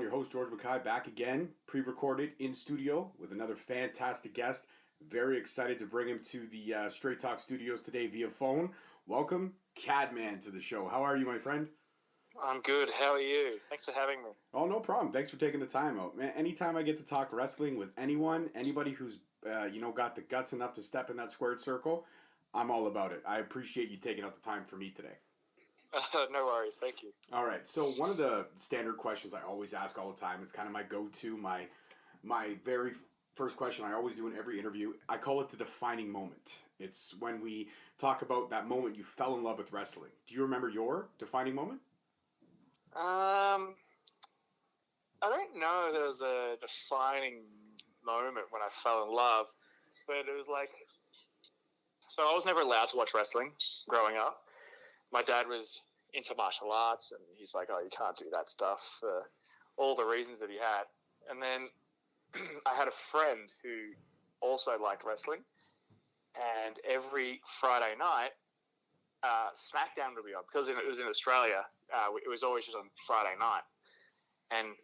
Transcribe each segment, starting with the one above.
Your host, George Mackay, back again, pre-recorded in studio with another fantastic guest. Very excited to bring him to the Straight Talk Studios today via phone. Welcome, Cadman, to the show. How are you, my friend? I'm good. How are you? Thanks for having me. Oh, no problem. Thanks for taking the time out, man. Anytime I get to talk wrestling with anyone, anybody who's got the guts enough to step in that squared circle, I'm all about it. I appreciate you taking out the time for me today. No worries. Thank you. All right. So one of the standard questions I always ask all the time, it's kind of my go-to, my very first question I always do in every interview. I call it the defining moment. It's when we talk about that moment you fell in love with wrestling. Do you remember your defining moment? I don't know. There was a defining moment when I fell in love, but it was like, so I was never allowed to watch wrestling growing up. My dad was into martial arts, and he's like, "Oh, you can't do that stuff," for all the reasons that he had. And then I had a friend who also liked wrestling, and every Friday night, SmackDown would be on because it was in Australia. It was always just on Friday night, and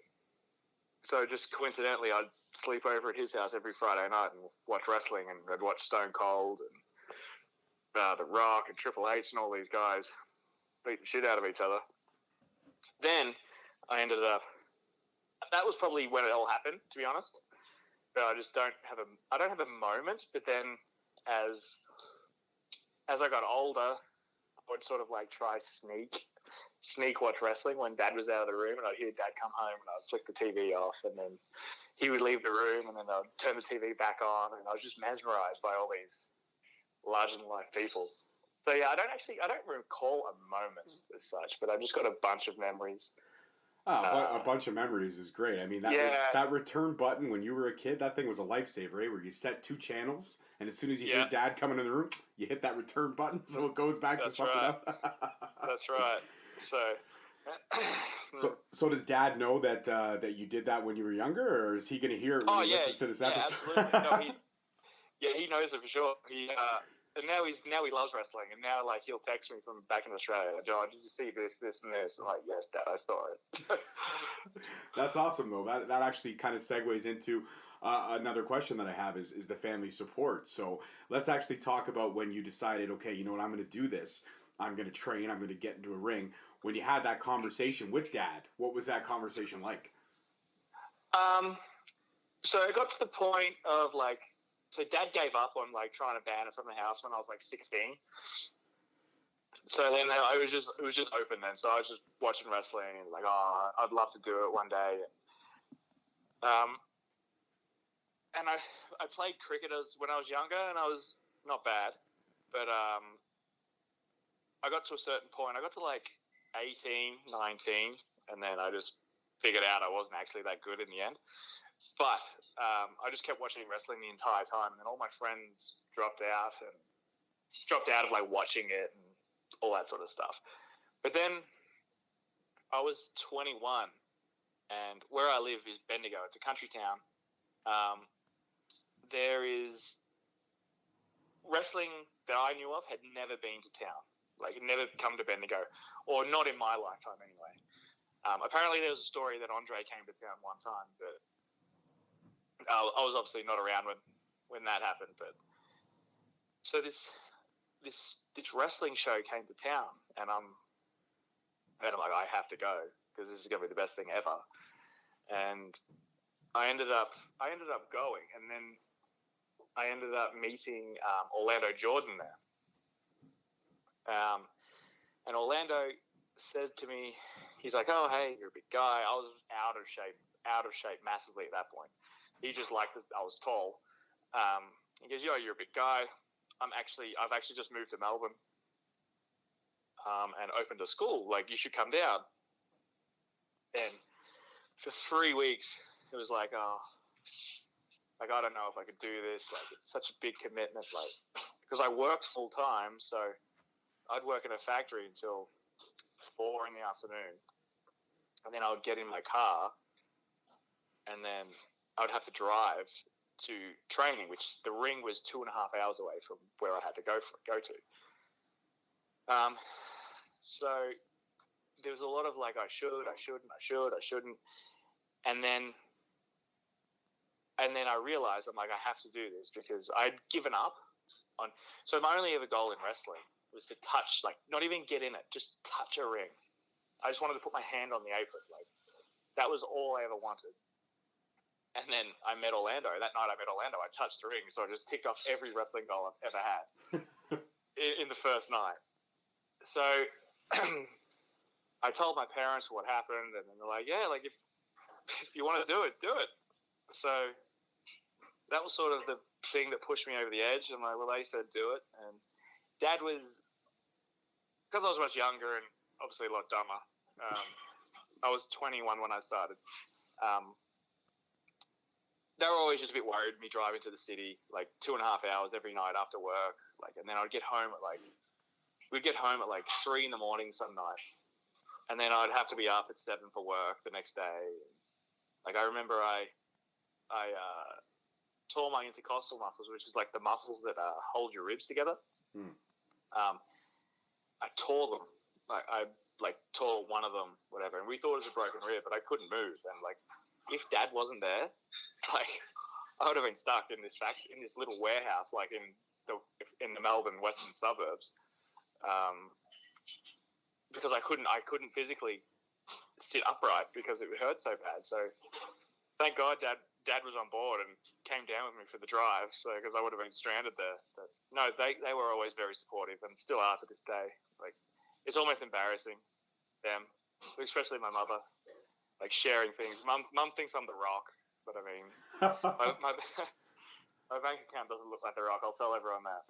so just coincidentally, I'd sleep over at his house every Friday night and watch wrestling, and I'd watch Stone Cold and The Rock and Triple H and all these guys beat the shit out of each other. Then I ended up. That was probably when it all happened, to be honest. But I just don't have a moment. But then, as I got older, I would sort of like try sneak watch wrestling when Dad was out of the room, and I'd hear Dad come home, and I'd flick the TV off, and then he would leave the room, and then I'd turn the TV back on, and I was just mesmerized by all these larger-than-life people. So yeah, I don't recall a moment as such, but I've just got a bunch of memories. A bunch of memories is great. I mean, that return button when you were a kid, that thing was a lifesaver, eh? Where you set 2 channels, and as soon as you hear Dad coming in the room, you hit that return button, so it goes back to something else. That's right. So does Dad know that you did that when you were younger, or is he going to hear it when he listens to this episode? Absolutely. No, he knows it for sure. And now he loves wrestling, and now like he'll text me from back in Australia, John, did you see this, and this? I'm like, yes, Dad, I saw it. That's awesome, though. That actually kind of segues into another question that I have is the family support. So let's actually talk about when you decided, okay, you know what, I'm going to do this. I'm going to train. I'm going to get into a ring. When you had that conversation with Dad, what was that conversation like? So it got to the point of like, so Dad gave up on like trying to ban it from the house when I was like 16. So then it was just open then. So I was just watching wrestling and like, oh, I'd love to do it one day. And I played cricket when I was younger, and I was not bad, but I got to a certain point. I got to like 18, 19, and then I just figured out I wasn't actually that good in the end. But I just kept watching wrestling the entire time, and then all my friends dropped out of like watching it and all that sort of stuff. But then I was 21, and where I live is Bendigo. It's a country town. There is wrestling that I knew of had never been to town, like it never come to Bendigo, or not in my lifetime anyway. Apparently, there was a story that Andre came to town one time, but I was obviously not around when that happened. But so this wrestling show came to town, and I'm like, I have to go because this is going to be the best thing ever. And I ended up going, and then I ended up meeting Orlando Jordan there. And Orlando said to me, he's like, "Oh, hey, you're a big guy." I was out of shape massively at that point. He just liked that I was tall. He goes, "Yo, you're a big guy. I've actually just moved to Melbourne and opened a school. Like, you should come down." And for 3 weeks, it was like, oh, like I don't know if I could do this. Like, it's such a big commitment. Like, because I worked full time, so I'd work in a factory until 4 in the afternoon, and then I would get in my car, and then I would have to drive to training, which the ring was 2.5 hours away from where I had to go to. So there was a lot of like, I shouldn't. And then I realized, I'm like, I have to do this because I'd given up on. So my only ever goal in wrestling was to touch, like, not even get in it, just touch a ring. I just wanted to put my hand on the apron. Like, that was all I ever wanted. And then I met Orlando. That night I met Orlando, I touched the ring. So I just ticked off every wrestling goal I've ever had in the first night. So I told my parents what happened, and they're like, yeah, like, if you want to do it, do it. So that was sort of the thing that pushed me over the edge. And like, well, they said do it. And Dad was, because I was much younger and obviously a lot dumber. I was 21 when I started. They were always just a bit worried me driving to the city, like 2.5 hours every night after work. Like, and then I'd get home at we'd get home at like 3 a.m. some nights. And then I'd have to be up at 7 for work the next day. Like, I remember I tore my intercostal muscles, which is like the muscles that hold your ribs together. I tore them. I tore one of them, whatever, and we thought it was a broken rib, but I couldn't move. And like, if Dad wasn't there, like, I would have been stuck in this little warehouse, like in the Melbourne western suburbs, because I couldn't physically sit upright because it hurt so bad. So thank God Dad was on board and came down with me for the drive. So, because I would have been stranded there. But no, they were always very supportive and still are to this day. Like, it's almost embarrassing, them, especially my mother, like sharing things. Mum thinks I'm the Rock, but I mean, my bank account doesn't look like the Rock. I'll tell everyone that.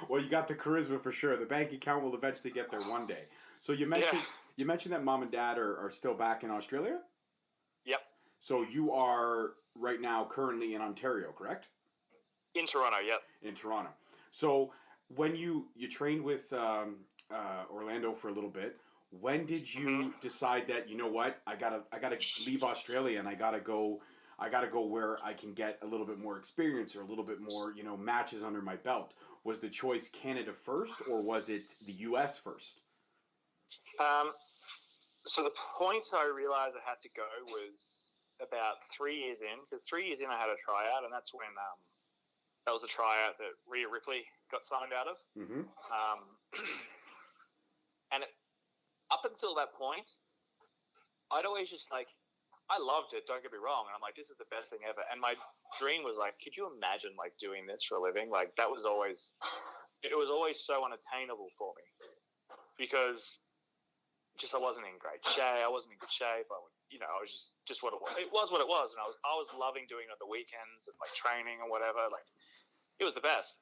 Well, you got the charisma for sure. The bank account will eventually get there one day. So you mentioned that Mom and Dad are still back in Australia? Yep. So you are right now currently in Ontario, correct? In Toronto, yep. In Toronto. So when you trained with Orlando for a little bit, when did you decide that, you know what, I gotta leave Australia and I gotta go where I can get a little bit more experience or a little bit more, matches under my belt? Was the choice Canada first, or was it the US first? So the point I realized I had to go was about 3 years in, because 3 years in I had a tryout, and that's when that was a tryout that Rhea Ripley got signed out of. Mm-hmm. And up until that point, I'd always just like, I loved it, don't get me wrong, and I'm like, this is the best thing ever. And my dream was like, could you imagine like doing this for a living? Like, it was always so unattainable for me, because just I wasn't in great shape. I wasn't in good shape. I was just what it was. It was what it was, and I was loving doing it on the weekends and like training and whatever. Like, it was the best,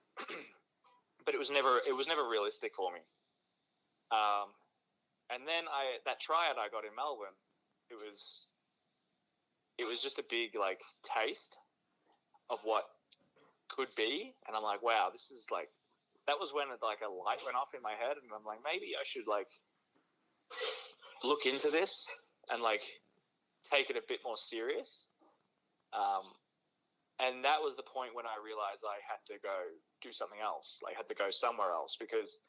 but it was never realistic for me. And then that tryout I got in Melbourne, it was just a big like taste of what could be, and I'm like, wow, this is like, that was when like a light went off in my head, and I'm like, maybe I should like look into this and like take it a bit more serious. And that was the point when I realized I had to go do something else, like had to go somewhere else, because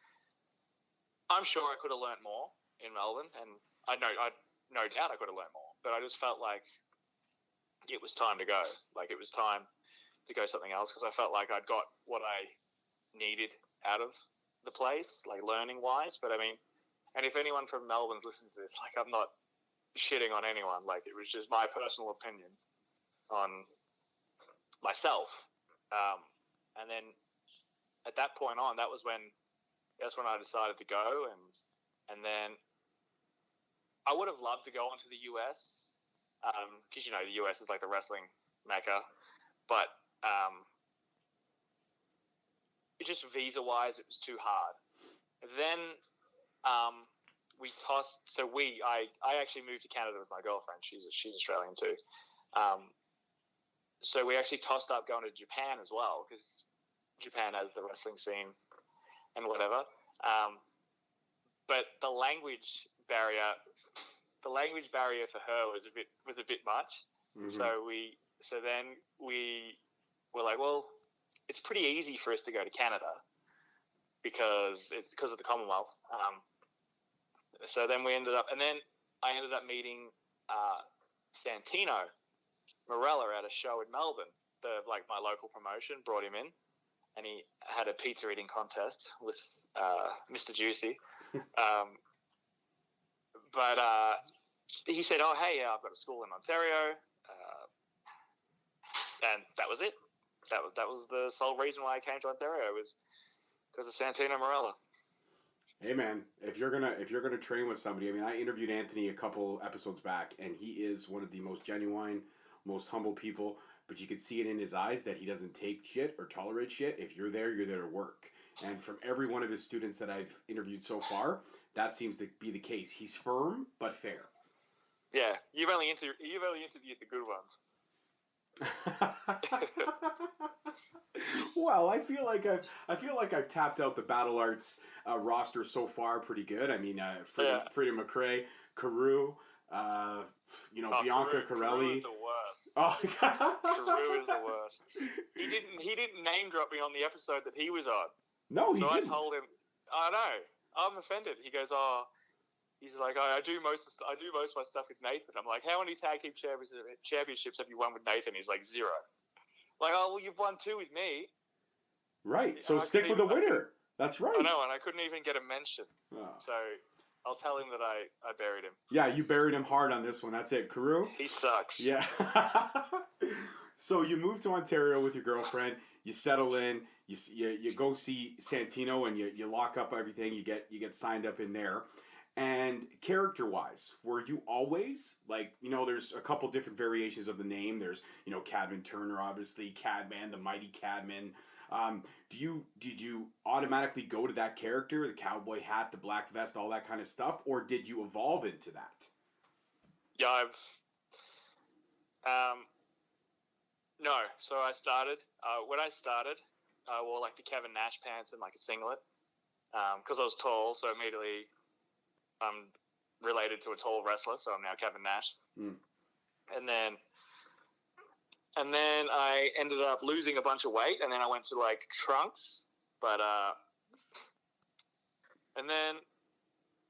I'm sure I could have learned more in Melbourne, and I no doubt I could have learned more, but I just felt like it was time to go. Like, it was time to go something else, because I felt like I'd got what I needed out of the place, like learning wise. But I mean, and if anyone from Melbourne's listening to this, like, I'm not shitting on anyone. Like, it was just my personal opinion on myself. And then at that point on, that's when I decided to go. And then I would have loved to go on to the US, because, the US is like the wrestling mecca. But it just visa-wise, it was too hard. Then we tossed. So I actually moved to Canada with my girlfriend. She's Australian too. So we actually tossed up going to Japan as well, because Japan has the wrestling scene and whatever. But the language barrier for her was a bit much. Mm-hmm. So then we were like, well, it's pretty easy for us to go to Canada because of the Commonwealth. So then I ended up meeting Santino Marella at a show in Melbourne. My local promotion brought him in, and he had a pizza eating contest with Mr. Juicy. But he said, "Oh, hey, I've got a school in Ontario," and that was it. That was the sole reason why I came to Ontario, was because of Santino Marella. Hey man, if you're gonna train with somebody, I mean, I interviewed Anthony a couple episodes back, and he is one of the most genuine, most humble people. But you can see it in his eyes that he doesn't take shit or tolerate shit. If you're there to work. And from every one of his students that I've interviewed so far, that seems to be the case. He's firm but fair. Yeah, you've only interviewed the good ones. Well, I feel like I've tapped out the Battle Arts roster so far pretty good. I mean, Freddie McRae, Karou, Bianca Carelli. Karou is the worst. Oh, Karou is the worst. He didn't name drop me on the episode that he was on. No, he didn't. I told him, I know, I'm offended. He goes, he's like, I do most of my stuff with Nathan. I'm like, how many tag team championships have you won with Nathan? He's like, 0. Like, oh, well, you've won 2 with me. Right, so stick with the winner. That's right. I know, and I couldn't even get a mention. Oh. So I'll tell him that I buried him. Yeah, you buried him hard on this one. That's it. Karou? He sucks. Yeah. So you move to Ontario with your girlfriend. You settle in. You go see Santino, and you lock up everything. You get signed up in there. And character-wise, were you always, there's a couple different variations of the name. There's, Cadman Turner, obviously, Cadman, the Mighty Cadman. Did you automatically go to that character, the cowboy hat, the black vest, all that kind of stuff, or did you evolve into that? Yeah, no. So I started, when I started, I wore the Kevin Nash pants and a singlet, because I was tall, so immediately I'm related to a tall wrestler, so I'm now Kevin Nash. Mm. And then I ended up losing a bunch of weight, and then I went to trunks, but and then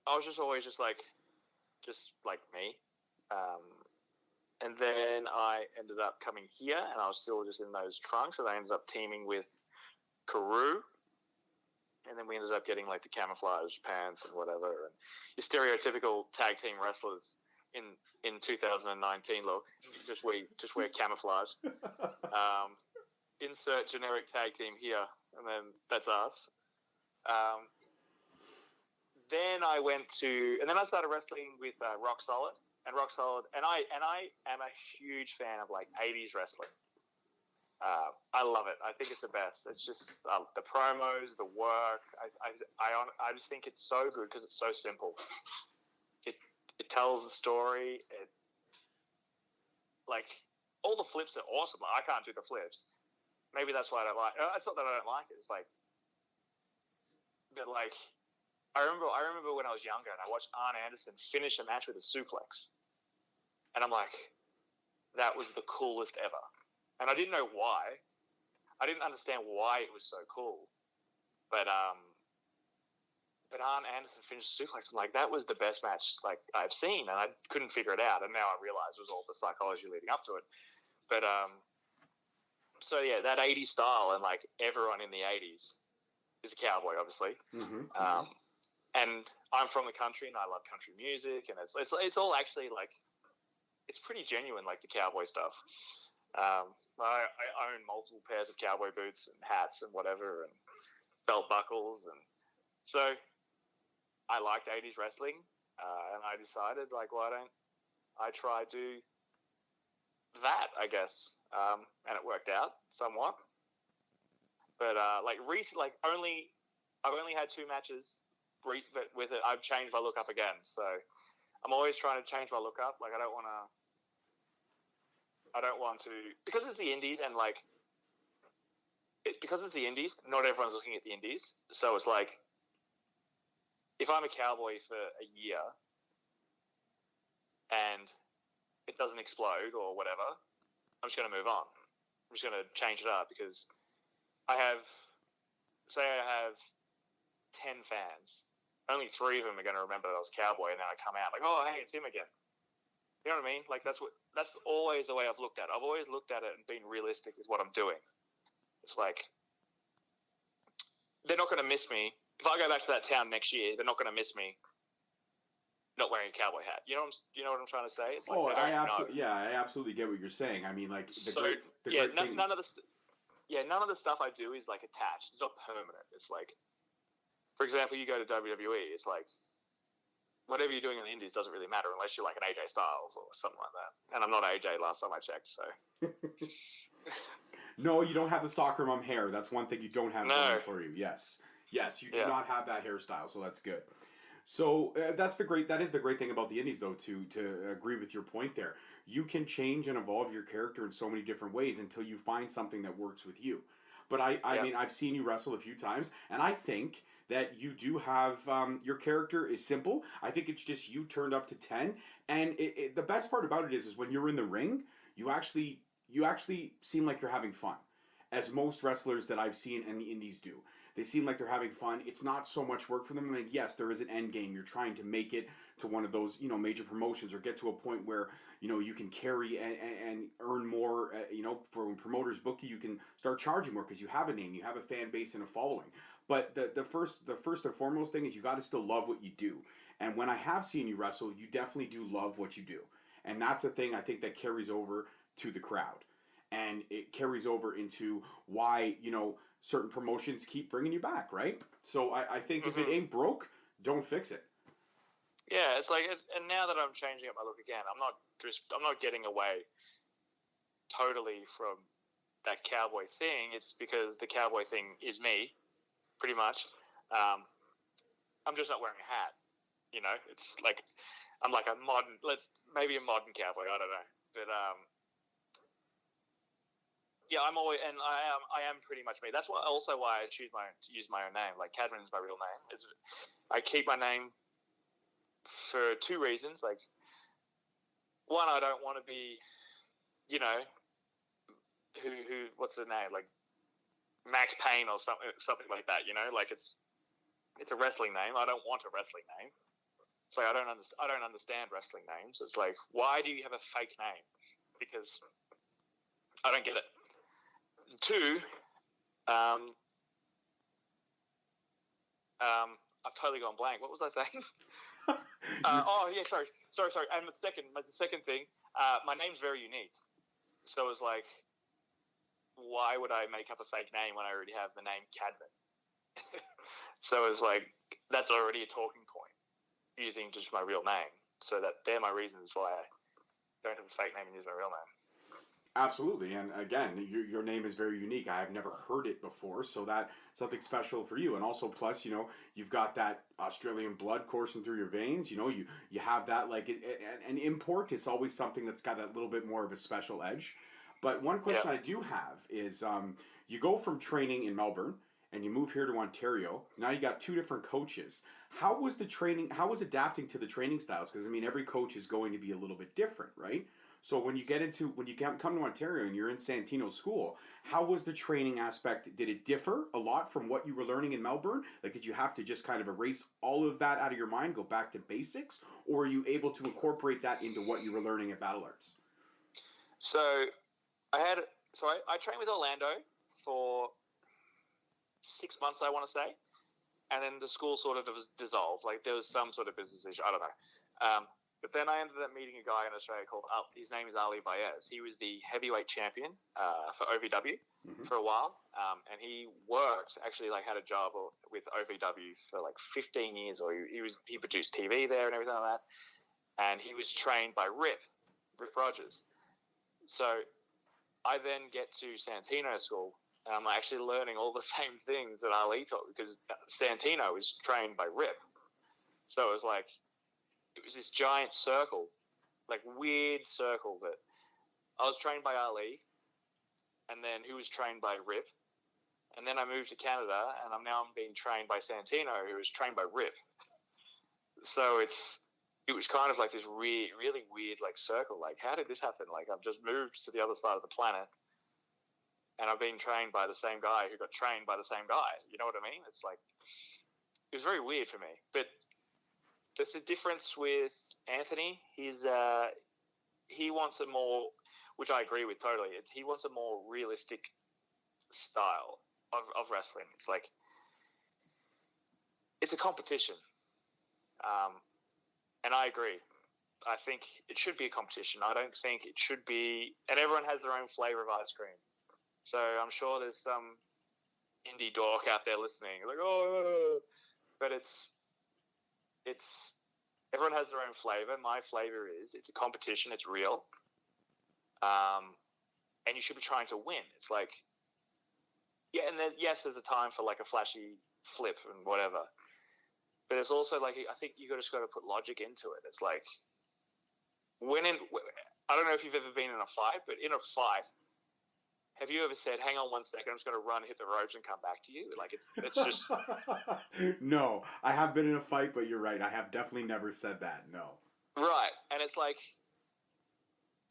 I was just always just like me, and then I ended up coming here, and I was still just in those trunks, and I ended up teaming with Karou. And then we ended up getting the camouflage pants and whatever, and your stereotypical tag team wrestlers in 2019 look. Just wear camouflage. Insert generic tag team here, and then that's us. Then I started wrestling with Rock Solid, and I am a huge fan of 80s wrestling. I love it. I think it's the best. It's just the promos, the work. I just think it's so good because it's so simple. It tells the story. All the flips are awesome. I can't do the flips. Maybe that's why I don't like. It's not that I don't like it. It's but I remember when I was younger and I watched Arn Anderson finish a match with a suplex, and I'm like, that was the coolest ever. And I didn't know why. I didn't understand why it was so cool. But Arn Anderson finished the suplex. I'm like, that was the best match I've seen, and I couldn't figure it out. And now I realize it was all the psychology leading up to it. But so yeah, that 80s style, and everyone in the 80s is a cowboy, obviously. Mm-hmm. And I'm from the country, and I love country music, and it's all actually it's pretty genuine, the cowboy stuff. I own multiple pairs of cowboy boots and hats and whatever, and belt buckles, and so I liked 80s wrestling, and I decided why don't I try do that, I guess, and it worked out somewhat. But I've only had 2 matches with it. I've changed my look up again, so I'm always trying to change my look up. I don't want to, because it's the indies, and because it's the indies, not everyone's looking at the indies. So it's if I'm a cowboy for a year and it doesn't explode or whatever, I'm just going to move on. I'm just going to change it up, because I have 10 fans. Only 3 of them are going to remember that I was a cowboy, and then I come out oh, hey, it's him again. You know what I mean? Like that's always the way I've looked at it. I've always looked at it and been realistic with what I'm doing. It's like they're not going to miss me if I go back to that town next year. They're not going to miss me not wearing a cowboy hat. You know what I'm trying to say? It's like I absolutely get what you're saying. I mean, like great thing. None of the stuff I do is like attached. It's not permanent. It's like, for example, you go to WWE. It's like whatever you're doing in the Indies doesn't really matter unless you're like an AJ Styles or something like that. And I'm not AJ last time I checked, so. No, you don't have the soccer mom hair. That's one thing you don't have going for you. Yes, you do not have that hairstyle, so that's good. So that is the great thing about the Indies, though. To agree with your point there, you can change and evolve your character in so many different ways until you find something that works with you. But I mean, I've seen you wrestle a few times, and I think that you do have your character is simple. I think it's just you turned up to 10, and the best part about it is when you're in the ring, you actually seem like you're having fun, as most wrestlers that I've seen in the Indies do. They seem like they're having fun. It's not so much work for them. I mean, yes, there is an end game. You're trying to make it to one of those, major promotions or get to a point where, you can carry and earn more, for when promoters book you, you can start charging more because you have a name, you have a fan base and a following. But the first and foremost thing is you got to still love what you do. And when I have seen you wrestle, you definitely do love what you do. And that's the thing I think that carries over to the crowd. And it carries over into why, certain promotions keep bringing you back, right? So I think if it ain't broke, don't fix it. Yeah, it's like, and now that I'm changing up my look again, I'm not getting away totally from that cowboy thing. It's because the cowboy thing is me, pretty much. I'm just not wearing a hat. It's like I'm like a modern cowboy. I don't know, but yeah, I am pretty much me. That's why I use my own name. Like Cadman is my real name. I keep my name for two reasons. Like, one, I don't want to be, what's the name? Like Max Payne or something like that. Like it's a wrestling name. I don't want a wrestling name. It's like I don't understand wrestling names. It's like, why do you have a fake name? Because I don't get it. Two, I've totally gone blank. What was I saying? Sorry. And the second thing, my name's very unique. So it's like, why would I make up a fake name when I already have the name Cadman? So it's like, that's already a talking point, using just my real name. So they're my reasons why I don't have a fake name and use my real name. Absolutely, and again, your name is very unique. I have never heard it before, so that's something special for you. And also, plus, you've got that Australian blood coursing through your veins. You have that, like an import is always something that's got that little bit more of a special edge. But one question I do have is, you go from training in Melbourne and you move here to Ontario. Now you got two different coaches. How was the training? How was adapting to the training styles? Because I mean, every coach is going to be a little bit different, right? So when you come to Ontario and you're in Santino's school, how was the training aspect? Did it differ a lot from what you were learning in Melbourne? Like, did you have to just kind of erase all of that out of your mind, go back to basics, or are you able to incorporate that into what you were learning at Battle Arts? So I trained with Orlando for 6 months, I want to say, and then the school sort of dissolved. Like there was some sort of business issue. I don't know. But then I ended up meeting a guy in Australia called, his name is Ali Baez. He was the heavyweight champion for OVW for a while. And he had a job with OVW for like 15 years, or he produced TV there and everything like that. And he was trained by Rip Rogers. So I then get to Santino school, and I'm actually learning all the same things that Ali taught, because Santino was trained by Rip. So it was like, it was this giant circle, like weird circle that I was trained by Ali, and then who was trained by Rip, and then I moved to Canada, and I'm being trained by Santino, who was trained by Rip. So it was kind of like this really weird like circle. Like, how did this happen? Like, I've just moved to the other side of the planet, and I've been trained by the same guy who got trained by the same guy. You know what I mean? It's like, it was very weird for me, but. There's the difference with Anthony. He's he wants a more, which I agree with totally. He wants a more realistic style of wrestling. It's like it's a competition, and I agree. I think it should be a competition. I don't think it should be, and everyone has their own flavor of ice cream. So I'm sure there's some indie dork out there listening, like, oh, but it's everyone has their own flavor. My flavor is it's a competition. It's real, and you should be trying to win. It's like, yeah, and then yes, there's a time for like a flashy flip and whatever, but it's also like I think just got to put logic into it. It's like winning. I don't know if you've ever been in a fight, but in a fight, have you ever said, "Hang on 1 second, I'm just going to run, hit the ropes, and come back to you"? Like it's just No, I have been in a fight, but you're right. I have definitely never said that. No. Right, and it's like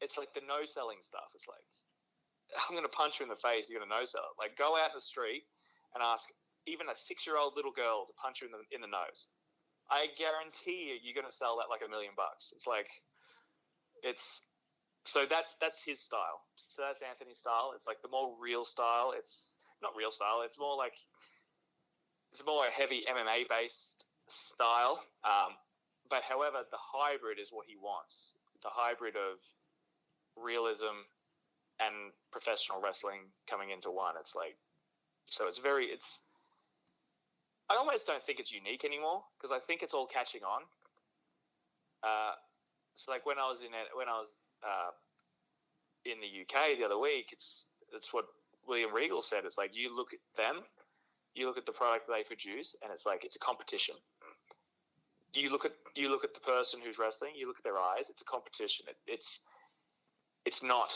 the no selling stuff. It's like I'm going to punch you in the face. You're going to no sell it. Like go out in the street and ask even a 6-year-old little girl to punch you in the nose. I guarantee you're going to sell that like $1 million. It's like so that's his style. So that's Anthony's style. It's like the more real style. It's not real style. It's more like a heavy MMA based style. But however, the hybrid is what he wants. The hybrid of realism and professional wrestling coming into one. It's like so. I almost don't think it's unique anymore because I think it's all catching on. So like when I was in the UK the other week, it's what William Regal said. It's like you look at them, you look at the product they produce, and it's like it's a competition. You look at the person who's wrestling, you look at their eyes. It's a competition. It's not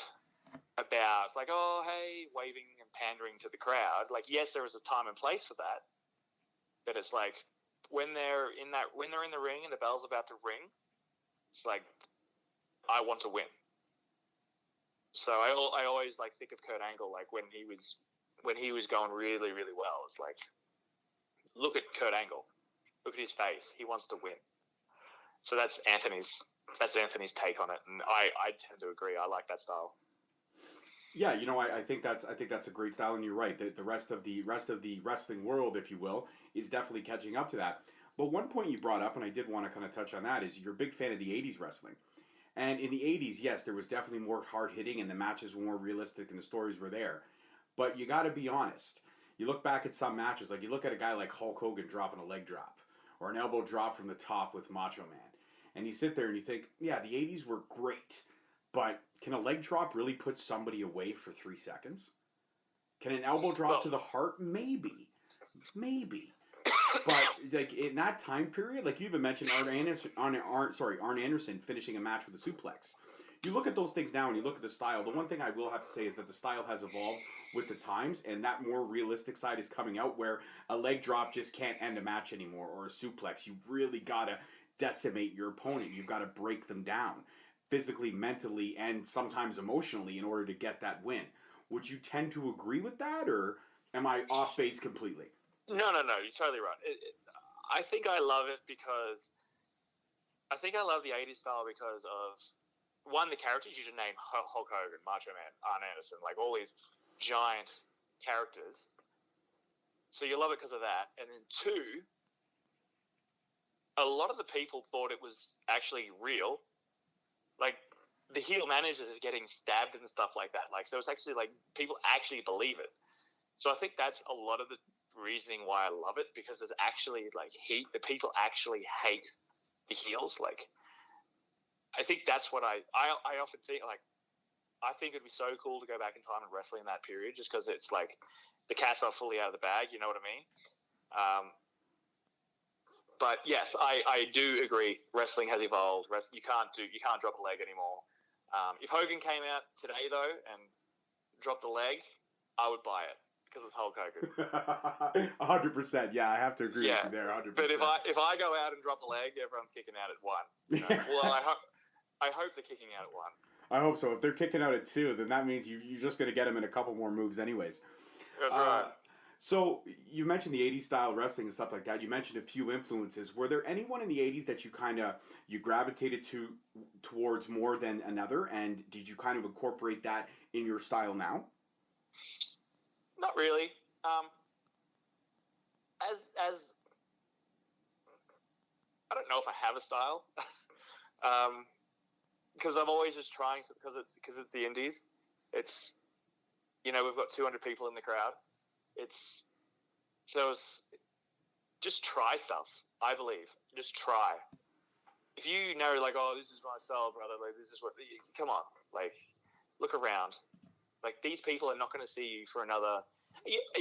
about like, oh hey, waving and pandering to the crowd. Like yes, there is a time and place for that, but it's like when they're in the ring and the bell's about to ring, it's like I want to win. So I always like think of Kurt Angle like when he was going really really well. It's like look at Kurt Angle, look at his face. He wants to win. So that's Anthony's take on it, and I tend to agree. I like that style. Yeah, I think that's a great style, and you're right. The rest of the wrestling world, if you will, is definitely catching up to that. But one point you brought up, and I did want to kind of touch on that, is you're a big fan of the '80s wrestling. And in the 80s, yes, there was definitely more hard-hitting and the matches were more realistic and the stories were there. But you got to be honest. You look back at some matches, like you look at a guy like Hulk Hogan dropping a leg drop or an elbow drop from the top with Macho Man. And you sit there and you think, yeah, the 80s were great, but can a leg drop really put somebody away for 3 seconds? Can an elbow drop to the heart? Maybe. But like in that time period, like you even mentioned Arn Anderson finishing a match with a suplex. You look at those things now and you look at the style. The one thing I will have to say is that the style has evolved with the times, and that more realistic side is coming out where a leg drop just can't end a match anymore, or a suplex. You've really got to decimate your opponent. You've got to break them down physically, mentally, and sometimes emotionally in order to get that win. Would you tend to agree with that, or am I off base completely? No, you're totally right. I think I love it because I think I love the 80s style because of, one, the characters. You should name Hulk Hogan, Macho Man, Arn Anderson, like all these giant characters. So you love it because of that. And then two, a lot of the people thought it was actually real. Like the heel managers are getting stabbed and stuff like that. Like so it's actually like people actually believe it. So I think that's a lot of the reasoning why I love it, because there's actually like heat. The people actually hate the heels. Like I think that's what I often think. Like I think it'd be so cool to go back in time and wrestle in that period, just because it's like the cat's not fully out of the bag. You know what I mean? But yes, I do agree. Wrestling has evolved. You can't drop a leg anymore. If Hogan came out today though and dropped a leg, I would buy it. Because it's Hulk Hogan. 100%. Yeah, I have to agree with you there. 100%. But if I go out and drop a leg, everyone's kicking out at 1. Well, I hope they're kicking out at 1. I hope so. If they're kicking out at 2, then that means you're just going to get them in a couple more moves, anyways. That's right. So you mentioned the '80s style wrestling and stuff like that. You mentioned a few influences. Were there anyone in the '80s that you gravitated towards more than another? And did you kind of incorporate that in your style now? Not really. As I don't know if I have a style, because I'm always just trying because it's the Indies. It's we've got 200 people in the crowd. It's just try stuff. I believe just try. If you know, like, oh, this is my style, brother. Like, this is what. Come on, like, look around. Like, these people are not going to see you for another.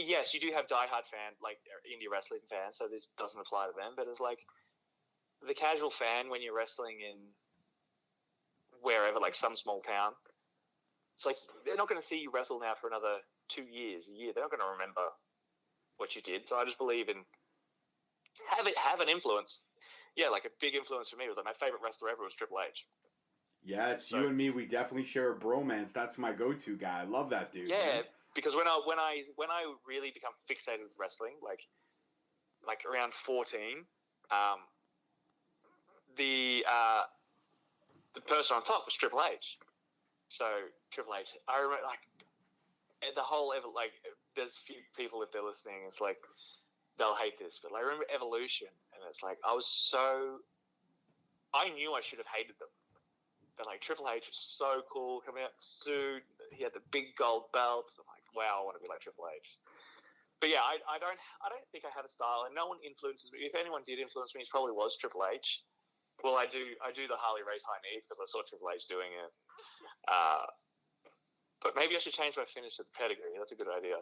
Yes, you do have diehard fan, like indie wrestling fans, so this doesn't apply to them. But it's like the casual fan when you're wrestling in wherever, like some small town. It's like they're not going to see you wrestle now for another 2 years, a year. They're not going to remember what you did. So I just believe in have an influence. Yeah, like a big influence for me was like my favorite wrestler ever was Triple H. Yes, so, you and me, we definitely share a bromance. That's my go-to guy. I love that dude. Yeah, man. Because when I really become fixated with wrestling, like around 14, the person on top was Triple H. So Triple H, I remember like the whole there's few people if they're listening, it's like they'll hate this, but like, I remember Evolution, and it's like I knew I should have hated them. But like Triple H was so cool, coming out in a suit. He had the big gold belt. I'm like, wow, I want to be like Triple H. But yeah, I don't think I have a style, and no one influences me. If anyone did influence me, it probably was Triple H. Well, I do the Harley race high knee because I saw Triple H doing it. But maybe I should change my finish to the pedigree. That's a good idea.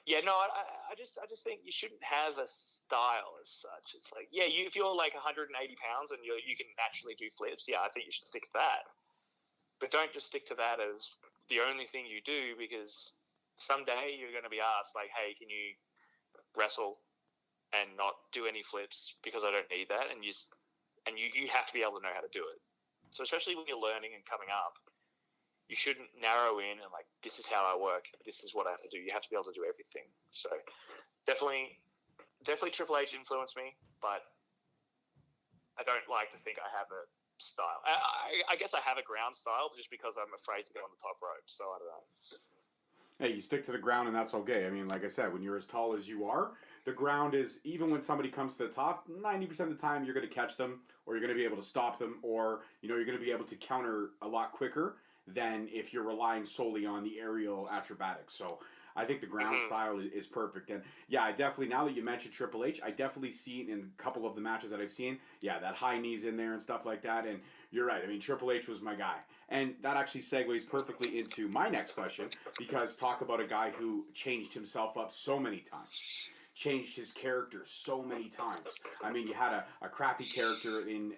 Yeah, no, I just think you shouldn't have a style as such. It's like, yeah, if you're like 180 pounds and you can naturally do flips, yeah, I think you should stick to that. But don't just stick to that as the only thing you do, because someday you're going to be asked, like, hey, can you wrestle and not do any flips because I don't need that, and you have to be able to know how to do it. So especially when you're learning and coming up, you shouldn't narrow in and like, this is how I work, this is what I have to do. You have to be able to do everything. So definitely Triple H influenced me, but I don't like to think I have a style. I guess I have a ground style just because I'm afraid to go on the top rope. So I don't know. Hey, you stick to the ground and that's okay. I mean, like I said, when you're as tall as you are, the ground is, even when somebody comes to the top, 90% of the time you're going to catch them, or you're going to be able to stop them, or you're going to be able to counter a lot quicker than if you're relying solely on the aerial acrobatics. So I think the ground style is perfect. And yeah, I definitely, now that you mentioned Triple H, I definitely see it in a couple of the matches that I've seen. Yeah, that high knees in there and stuff like that. And you're right. I mean, Triple H was my guy. And that actually segues perfectly into my next question, because talk about a guy who changed himself up so many times. Changed his character so many times. I mean, you had a crappy character in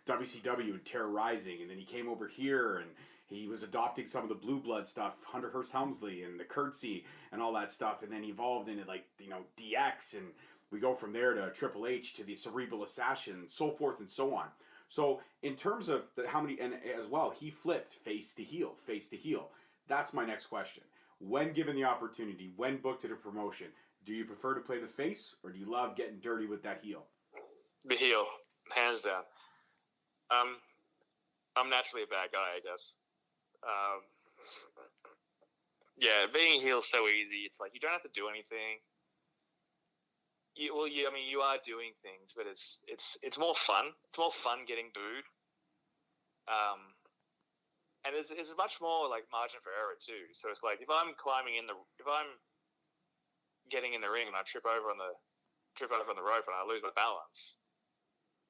WCW and Terrorizing, and then he came over here and he was adopting some of the blue blood stuff, Hunter Hearst Helmsley and the Curtsy and all that stuff, and then evolved into DX, and we go from there to Triple H to the Cerebral Assassin, so forth and so on. So in terms of how many, and as well, he flipped face to heel, face to heel. That's my next question. When given the opportunity, when booked at a promotion, do you prefer to play the face, or do you love getting dirty with that heel? The heel, hands down. I'm naturally a bad guy, I guess. Yeah, being a heel is so easy. It's like you don't have to do anything. You are doing things, but it's more fun. It's more fun getting booed. And there's much more like margin for error too. So it's like if I'm getting in the ring and I trip over on the rope and I lose my balance,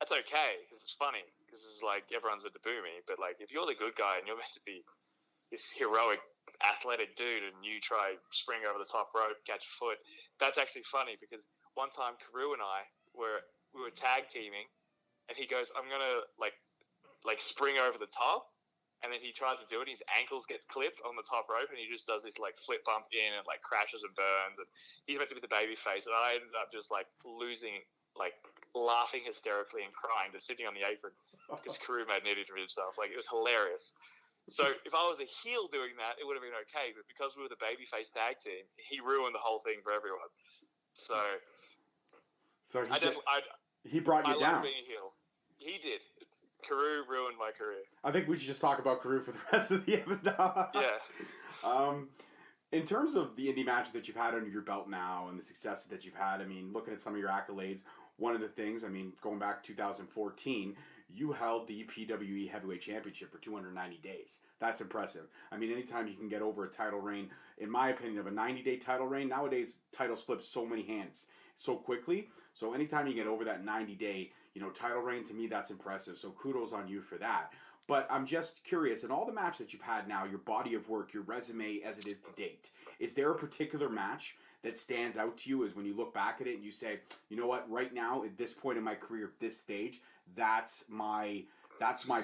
that's okay because it's funny, because it's like everyone's meant to boo me. But like if you're the good guy and you're meant to be this heroic athletic dude and you try spring over the top rope, catch a foot, that's actually funny, because one time Karou and I were tag teaming and he goes, I'm gonna like spring over the top, and then he tries to do it, his ankles get clipped on the top rope, and he just does this like flip bump in and like crashes and burns, and he's meant to be the baby face, and I ended up just like losing, like laughing hysterically and crying, just sitting on the apron because Karou made an idiot of himself. Like, it was hilarious. So if I was a heel doing that, it would have been okay. But because we were the babyface tag team, he ruined the whole thing for everyone. So he brought you I down. like being a heel. He did. Karou ruined my career. I think we should just talk about Karou for the rest of the episode. Yeah. In terms of the indie matches that you've had under your belt now and the success that you've had, I mean, looking at some of your accolades, one of the things, I mean, going back to 2014, you held the PWE Heavyweight Championship for 290 days. That's impressive. I mean, anytime you can get over a title reign, in my opinion, of a 90-day title reign, nowadays titles flip so many hands so quickly. So anytime you get over that 90-day, title reign, to me, that's impressive. So kudos on you for that. But I'm just curious, in all the matches that you've had now, your body of work, your resume as it is to date, is there a particular match that stands out to you as when you look back at it and you say, you know what, right now, at this point in my career, at this stage, that's my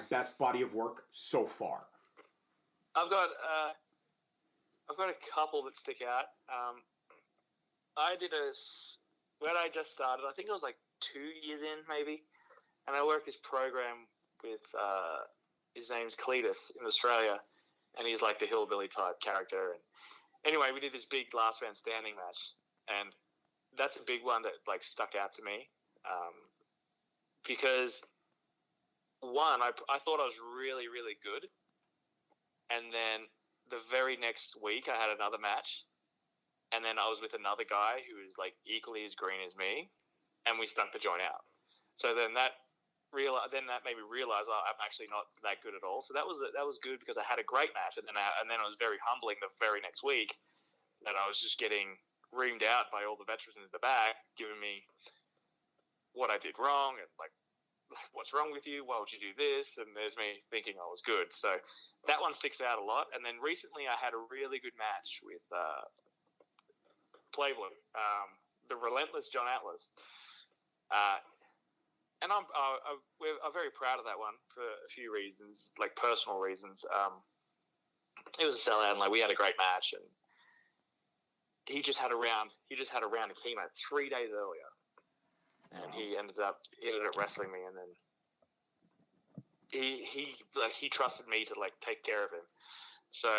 best body of work so far? I've got a couple that stick out. When I just started, I think it was like 2 years in maybe, and I worked this program with his name's Cletus in Australia, and he's like the hillbilly type character. And anyway, we did this big last man standing match, and that's a big one that like stuck out to me, because one, I thought I was really, really good, and then the very next week I had another match, and then I was with another guy who was like equally as green as me, and we stunk the joint out. So then that made me realize, I'm actually not that good at all. So that was good because I had a great match, and then it was very humbling the very next week that I was just getting reamed out by all the veterans in the back, giving me what I did wrong and like, what's wrong with you? Why would you do this? And there's me thinking I was good. So that one sticks out a lot. And then recently I had a really good match with Playboy, the relentless John Atlas. And I'm very proud of that one for a few reasons, like personal reasons. It was a sellout, and like we had a great match, and he just had a round in chemo 3 days earlier, and he ended up wrestling me, and then he trusted me to like take care of him. So,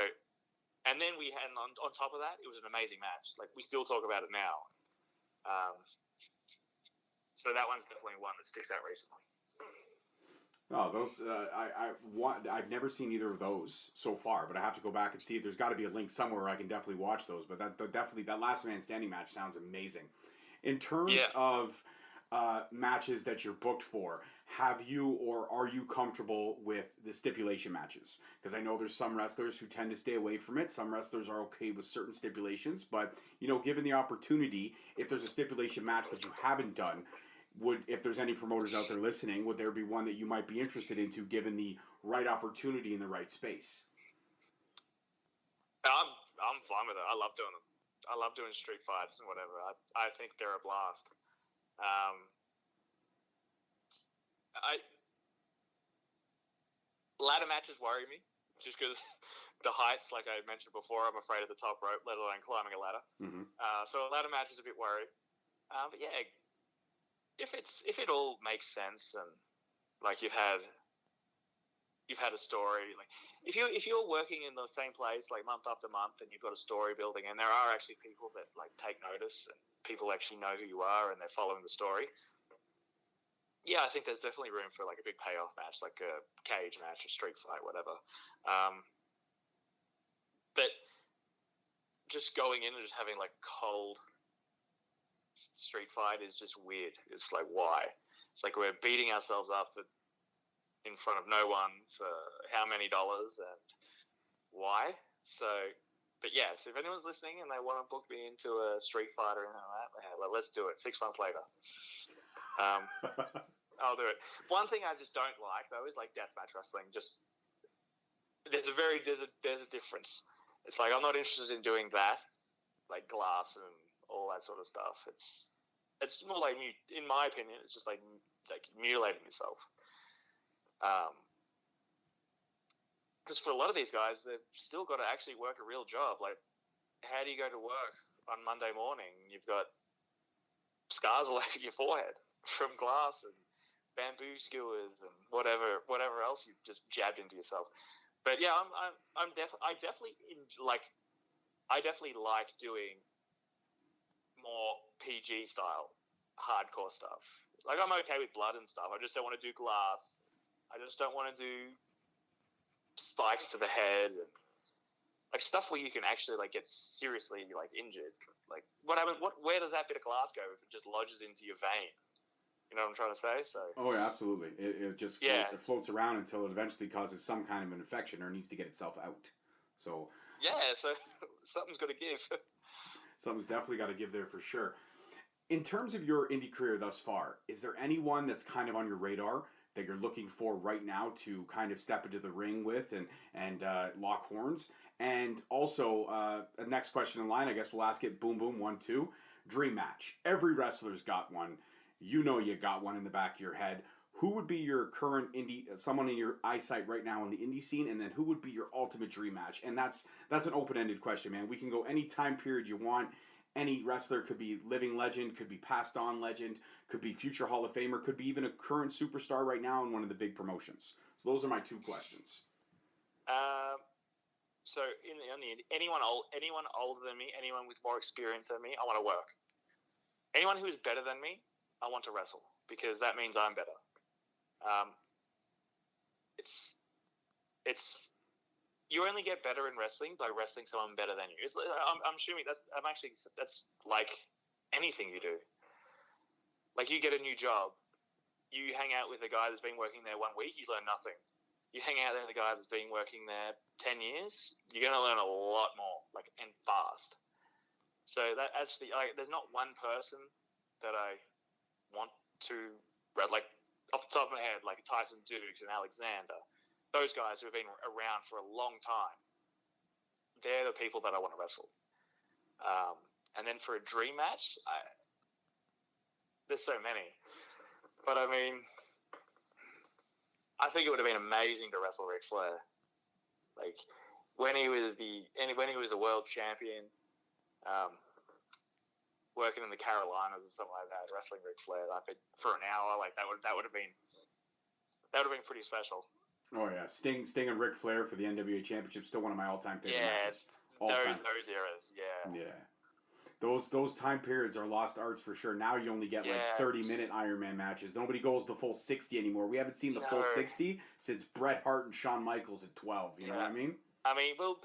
and then we had on top of that, it was an amazing match. Like we still talk about it now. So that one's definitely one that sticks out recently. Oh, those I've never seen either of those so far, but I have to go back and see it. There's got to be a link somewhere where I can definitely watch those. But that last man standing match sounds amazing. In terms of matches that you're booked for, have you or are you comfortable with the stipulation matches? Because I know there's some wrestlers who tend to stay away from it. Some wrestlers are okay with certain stipulations, but given the opportunity, if there's a stipulation match that you haven't done, if there's any promoters out there listening, would there be one that you might be interested into given the right opportunity in the right space? I'm fine with it. I love doing them. I love doing street fights and whatever. I think they're a blast. Ladder matches worry me just because the heights, like I mentioned before, I'm afraid of the top rope, let alone climbing a ladder. Mm-hmm. So a ladder match is a bit worried. But yeah, if it all makes sense and like you've had a story, like if you're working in the same place like month after month and you've got a story building and there are actually people that like take notice and people actually know who you are and they're following the story, yeah, I think there's definitely room for like a big payoff match, like a cage match, a street fight, whatever. But just going in and just having like cold street fight is just weird. It's like, why? It's like we're beating ourselves up in front of no one for how many dollars and why? So, but yes, if anyone's listening and they want to book me into a street fight or anything like that, let's do it. 6 months later. I'll do it. One thing I just don't like though is like deathmatch wrestling. Just there's a difference. It's like I'm not interested in doing that, like glass and all that sort of stuff. It's more like, in my opinion, it's just like mutilating yourself. Because for a lot of these guys, they've still got to actually work a real job. Like, how do you go to work on Monday morning? You've got scars all over your forehead from glass and bamboo skewers and whatever else you've just jabbed into yourself. But yeah, I definitely I definitely like doing more PG style, hardcore stuff. Like I'm okay with blood and stuff. I just don't want to do glass. I just don't want to do spikes to the head and like stuff where you can actually like get seriously like injured. Like what happens? Where does that bit of glass go if it just lodges into your vein? You know what I'm trying to say? So. Oh yeah, absolutely. It just it floats around until it eventually causes some kind of an infection or needs to get itself out. So. Yeah, so something's got to give. Something's definitely got to give there for sure. In terms of your indie career thus far, is there anyone that's kind of on your radar that you're looking for right now to kind of step into the ring with and lock horns? And also, the next question in line, I guess we'll ask it. Boom, boom, 1, 2. Dream match. Every wrestler's got one. You know you got one in the back of your head. Who would be your current indie, someone in your eyesight right now in the indie scene, and then who would be your ultimate dream match? And that's an open-ended question, man. We can go any time period you want. Any wrestler, could be living legend, could be passed on legend, could be future Hall of Famer, could be even a current superstar right now in one of the big promotions. So those are my 2 questions. So anyone older than me, anyone with more experience than me, I want to work. Anyone who is better than me, I want to wrestle because that means I'm better. It's you only get better in wrestling by wrestling someone better than you. I'm assuming that's like anything you do. Like you get a new job, you hang out with a guy that's been working there 1 week, he's learned nothing. You hang out with a guy that's been working there 10 years, you're going to learn a lot more, like, and fast. So that actually, there's not one person that I want to, like, off the top of my head, like Tyson Dukes and Alexander, those guys who have been around for a long time, they're the people that I want to wrestle. And then for a dream match, there's so many. But I mean, I think it would have been amazing to wrestle Ric Flair. Like when he was a world champion, working in the Carolinas or something like that, wrestling Ric Flair for an hour, like that would have been pretty special. Oh yeah, Sting and Ric Flair for the NWA Championship, still one of my all-time favorite matches. Those eras, yeah. Yeah. Those time periods are lost arts for sure. Now you only get like 30-minute Iron Man matches. Nobody goes the full 60 anymore. We haven't seen the full 60 since Bret Hart and Shawn Michaels at 12. You know what I mean? I mean, well,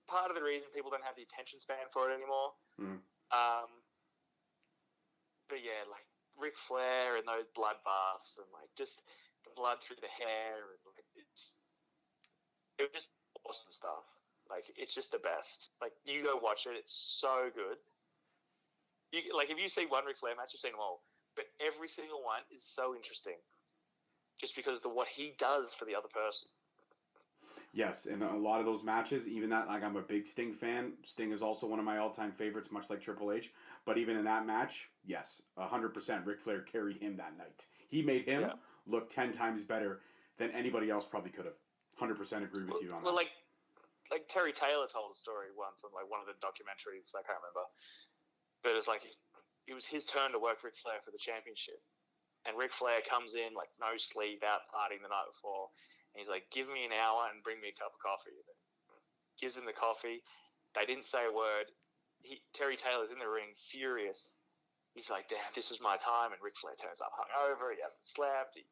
part of the reason people don't have the attention span for it anymore. Mm. But yeah, like Ric Flair and those blood baths and like just the blood through the hair and like it was just awesome stuff. Like it's just the best. Like you go watch it, it's so good. If you see one Ric Flair match, you've seen them all. But every single one is so interesting, just because of what he does for the other person. Yes, and a lot of those matches, even that, like I'm a big Sting fan. Sting is also one of my all-time favorites, much like Triple H. But even in that match, yes, 100%, Ric Flair carried him that night. He made him look 10 times better than anybody else probably could have. 100% agree with you on that. Well, like Terry Taylor told a story once on like one of the documentaries, I can't remember. But it's like it was his turn to work Ric Flair for the championship. And Ric Flair comes in like no sleep, out partying the night before. And he's like, give me an hour and bring me a cup of coffee. And gives him the coffee. They didn't say a word. Terry Taylor's in the ring, furious. He's like, damn, this is my time. And Ric Flair turns up hungover. He hasn't slept. He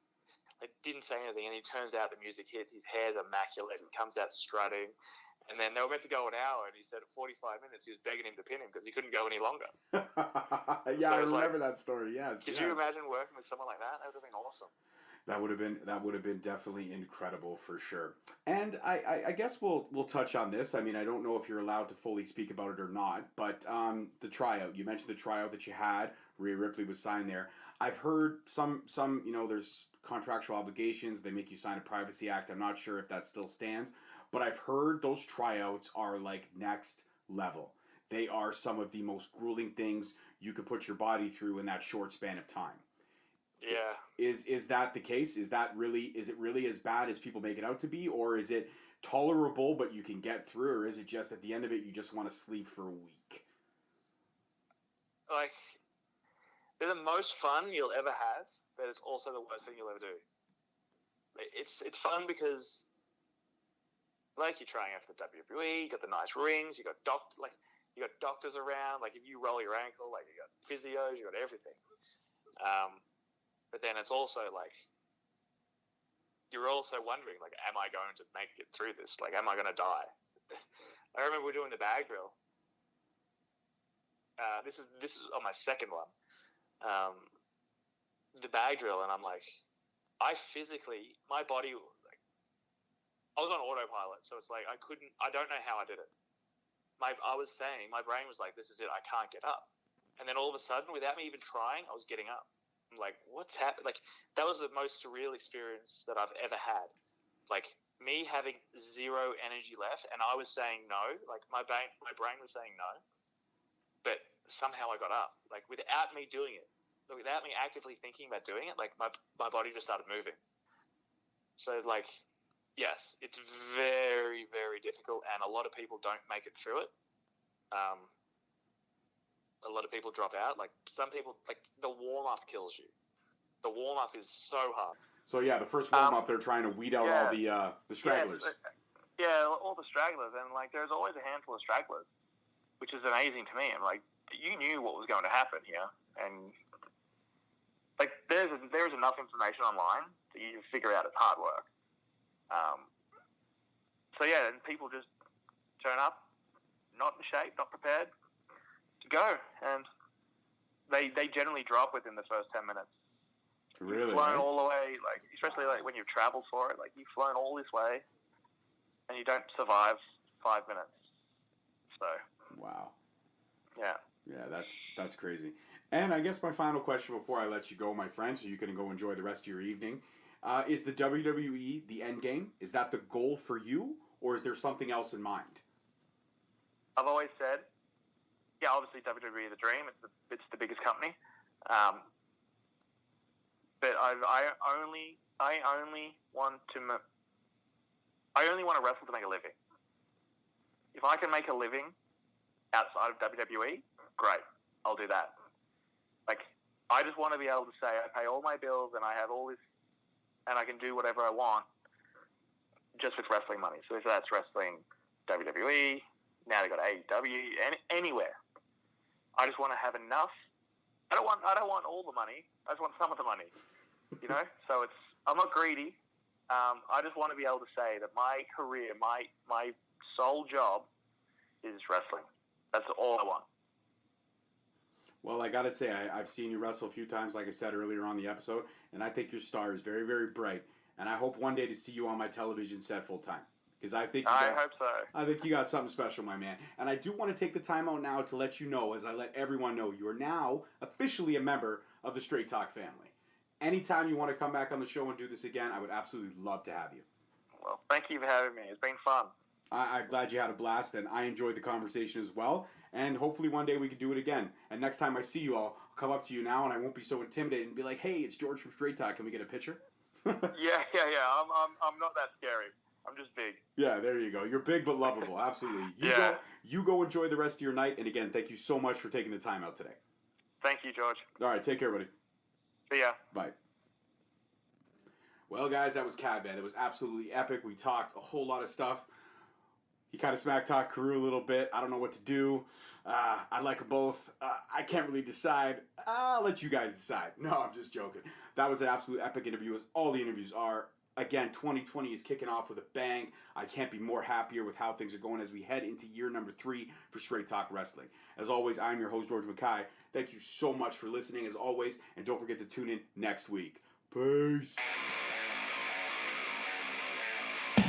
didn't say anything. And he turns out the music hits. His hair's immaculate. He comes out strutting. And then they were meant to go an hour. And he said at 45 minutes, he was begging him to pin him because he couldn't go any longer. Yeah, I remember that story. Yes. Could you imagine working with someone like that? That would have been awesome. That would have been definitely incredible for sure. And I guess we'll touch on this. I mean, I don't know if you're allowed to fully speak about it or not, but the tryout. You mentioned the tryout that you had. Rhea Ripley was signed there. I've heard some there's contractual obligations. They make you sign a privacy act. I'm not sure if that still stands, but I've heard those tryouts are like next level. They are some of the most grueling things you could put your body through in that short span of time. Yeah. Is that the case? Is it really as bad as people make it out to be, or is it tolerable but you can get through, or is it just at the end of it you just want to sleep for a week? Like, they're the most fun you'll ever have, but it's also the worst thing you'll ever do. It's fun because Like, you're trying out for the WWE, you got the nice rings, you got doctors around. Like, if you roll your ankle, like, you got physios, you got everything. But then it's also like, you're also wondering, like, am I going to make it through this? Like, am I going to die? I remember we were doing the bag drill. This is on my second one. The bag drill, and I'm like, my body, like, I was on autopilot, so it's like I don't know how I did it. I was saying, my brain was like, this is it, I can't get up. And then all of a sudden, without me even trying, I was getting up. I'm like, what's happened? Like, that was the most surreal experience that I've ever had. Like, me having zero energy left, and I was saying no. Like, my brain was saying no. But somehow I got up. Like, without me doing it, without me actively thinking about doing it, like, my body just started moving. So, like, yes, it's very, very difficult, and a lot of people don't make it through it. A lot of people drop out. Like, some people, like, the warm-up kills you. The warm-up is so hard. So, yeah, the first warm-up, they're trying to weed out all the stragglers. Yeah, all the stragglers. And, like, there's always a handful of stragglers, which is amazing to me. I'm like, you knew what was going to happen here. And, like, there's enough information online that you figure out it's hard work. So, yeah, and people just turn up, not in shape, not prepared to go. And they generally drop within the first 10 minutes. Really? You've flown all the way, like, especially like when you've traveled for it, like, you've flown all this way and you don't survive 5 minutes. So. Wow. Yeah. Yeah, that's crazy. And I guess my final question before I let you go, my friend, so you can go enjoy the rest of your evening, is the WWE the end game? Is that the goal for you, or is there something else in mind? I've always said, yeah, obviously WWE is the dream. It's the biggest company. But I only want to wrestle to make a living. If I can make a living outside of WWE, great, I'll do that. Like, I just want to be able to say I pay all my bills and I have all this, and I can do whatever I want just with wrestling money. So if that's wrestling WWE, now they've got AEW, anywhere. I just want to have enough. I don't want all the money. I just want some of the money, you know? So I'm not greedy. I just want to be able to say that my career, my sole job is wrestling. That's all I want. Well, I got to say, I've seen you wrestle a few times, like I said earlier on the episode, and I think your star is very, very bright. And I hope one day to see you on my television set full time. Because I hope so. I think you got something special, my man. And I do want to take the time out now to let you know, as I let everyone know, you are now officially a member of the Straight Talk family. Anytime you want to come back on the show and do this again, I would absolutely love to have you. Well, thank you for having me. It's been fun. I'm glad you had a blast, and I enjoyed the conversation as well. And hopefully one day we can do it again. And next time I see you, I'll come up to you now, and I won't be so intimidated and be like, "Hey, it's George from Straight Talk. Can we get a picture?" Yeah. I'm not that scary. I'm just big. Yeah, there you go. You're big but lovable. Absolutely. You go enjoy the rest of your night. And again, thank you so much for taking the time out today. Thank you, George. All right, take care, buddy. See ya. Bye. Well, guys, that was Cadman. It was absolutely epic. We talked a whole lot of stuff. He kind of smack-talked Karou a little bit. I don't know what to do. I like them both. I can't really decide. I'll let you guys decide. No, I'm just joking. That was an absolute epic interview, as all the interviews are. Again, 2020 is kicking off with a bang. I can't be more happier with how things are going as we head into year number 3 for Straight Talk Wrestling. As always, I'm your host, George Mackay. Thank you so much for listening, as always, and don't forget to tune in next week. Peace.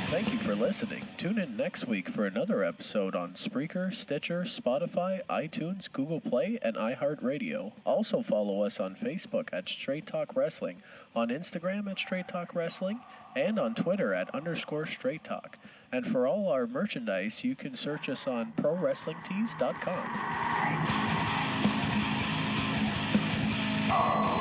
Thank you for listening. Tune in next week for another episode on Spreaker, Stitcher, Spotify, iTunes, Google Play, and iHeartRadio. Also follow us on Facebook at Straight Talk Wrestling, on Instagram at Straight Talk Wrestling, and on Twitter at _Straight Talk. And for all our merchandise, you can search us on ProWrestlingTees.com.